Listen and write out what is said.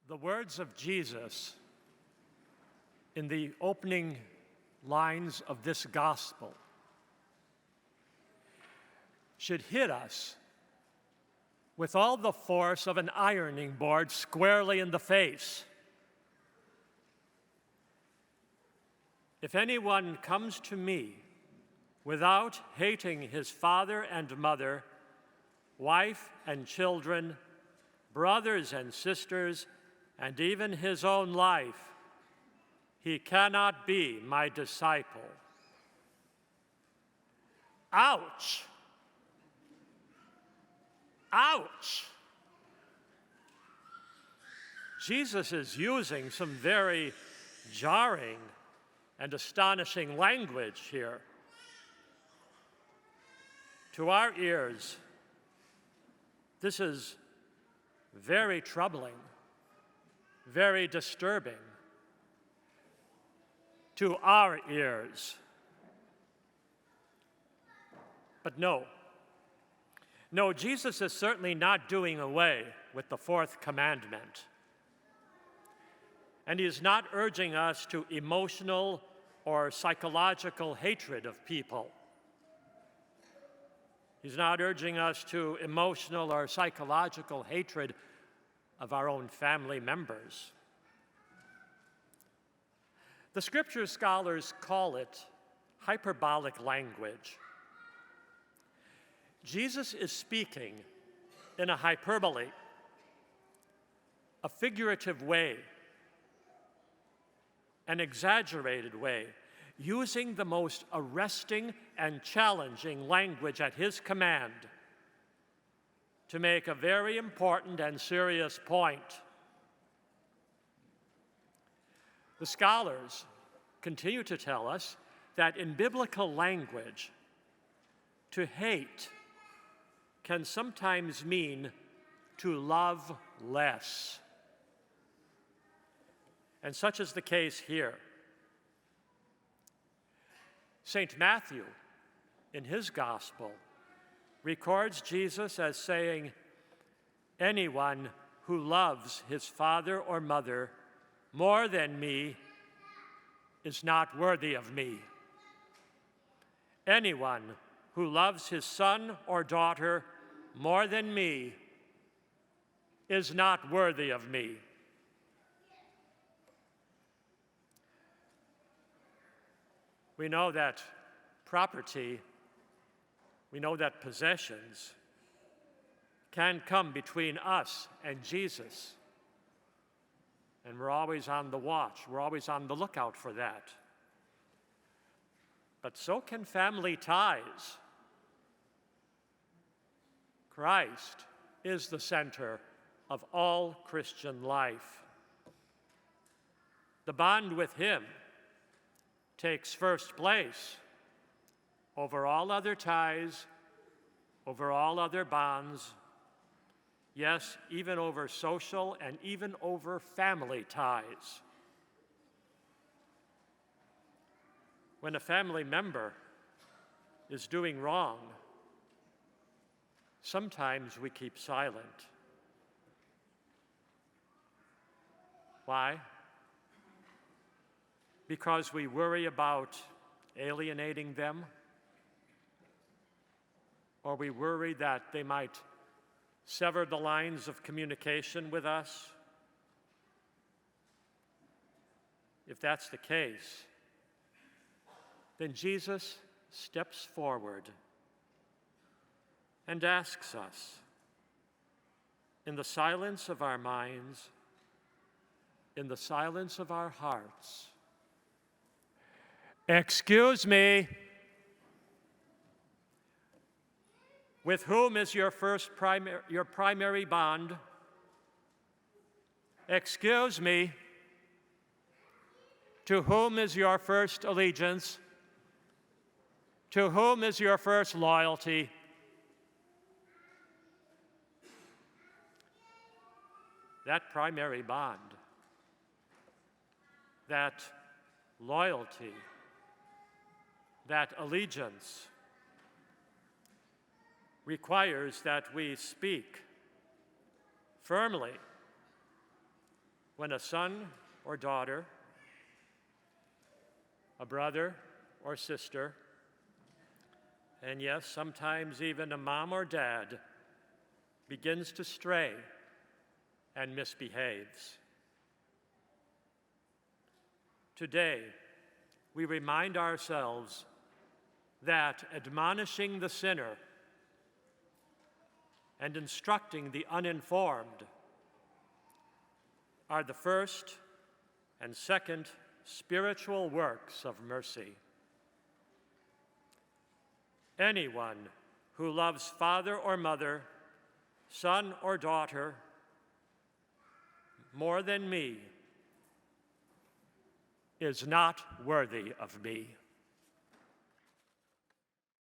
The words of Jesus in the opening lines of this gospel should hit us with all the force of an ironing board squarely in the face. If anyone comes to me without hating his father and mother, wife and children, brothers and sisters, and even his own life, he cannot be my disciple. Ouch! Ouch! Jesus is using some very jarring and astonishing language here. To our ears, this is very troubling, very disturbing. To our ears. But no, Jesus is certainly not doing away with the fourth commandment. And he is not urging us to emotional or psychological hatred of people. He's not urging us to emotional or psychological hatred of our own family members. The scripture scholars call it hyperbolic language. Jesus is speaking in a hyperbole, a figurative way, an exaggerated way, using the most arresting and challenging language at his command to make a very important and serious point. The scholars continue to tell us that in biblical language, to hate can sometimes mean to love less. And such is the case here. St. Matthew, in his gospel, records Jesus as saying, "Anyone who loves his father or mother more than me is not worthy of me. Anyone who loves his son or daughter more than me is not worthy of me." We know that property, we know that possessions can come between us and Jesus. And we're always on the watch. We're always on the lookout for that. But so can family ties. Christ is the center of all Christian life. The bond with him takes first place over all other ties, over all other bonds, yes, even over social and even over family ties. When a family member is doing wrong, sometimes we keep silent. Why? Because we worry about alienating them, or we worry that they might sever the lines of communication with us. If that's the case, then Jesus steps forward and asks us, in the silence of our minds, in the silence of our hearts, "Excuse me, with whom is your primary bond? Excuse me, to whom is your first allegiance? To whom is your first loyalty?" That primary bond, that loyalty, that allegiance requires that we speak firmly when a son or daughter, a brother or sister, and yes, sometimes even a mom or dad, begins to stray and misbehaves. Today, we remind ourselves that admonishing the sinner and instructing the uninformed are the first and second spiritual works of mercy. Anyone who loves father or mother, son or daughter, more than me, is not worthy of me.